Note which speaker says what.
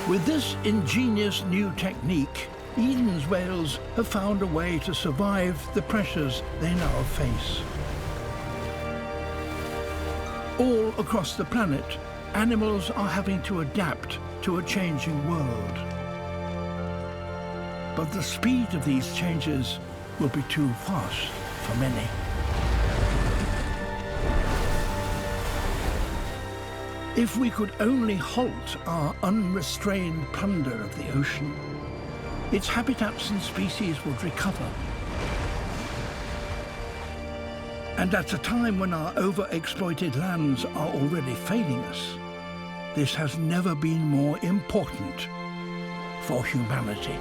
Speaker 1: With this ingenious new technique, Eden's whales have found a way to survive the pressures they now face. All across the planet, animals are having to adapt to a changing world. But the speed of these changes will be too fast for many. If we could only halt our unrestrained plunder of the ocean, its habitats and species would recover. And at a time when our overexploited lands are already failing us, this has never been more important for humanity.